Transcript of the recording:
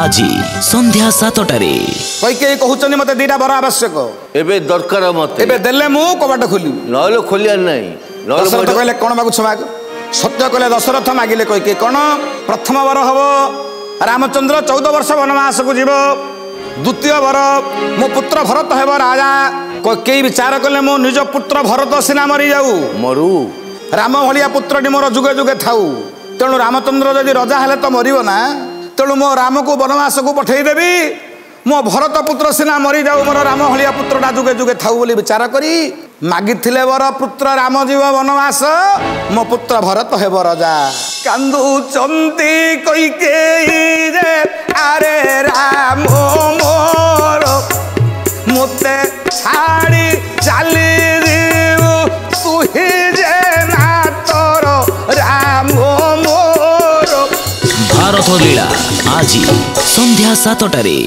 আজি संध्या 7टारे कई कहउचनी मते दीटा बर आवश्यक एबे दरकार मते एबे देले मु कबाट खोली नहले खोलिया नहीं दशरथ कहले कोन मागु छमाग सत्य कहले दशरथ मागिले कई कोन प्रथम वर हबो रामचंद्र 14 वर्ष वनवास को जीव द्वितीय वर मो पुत्र भरत हेबो राजा कई विचार कले मो निज पुत्र भरत सिना मरी जाऊ मरु राम भलिया पुत्रटी मोर जुगे जुगे थाऊ तेणु रामचंद्र जदि रजा हेले तो मरिबो ना तेणु मो राम को वनवास को पठेदेवी मो भरत पुत्र सिना मरी जाऊ मोर राम भलिया पुत्रटा जुगे जुगे थाऊ बोली विचार करी मागिथिले वर पुत्र राम जीव वनवास मो पुत्र भरत हेब राजा कांदू चंती कईके रे अरे राम मोर मुते छाड़ी चली तू ही जे ना तोर राम मोर भारत लीला आज संध्या 7टारे।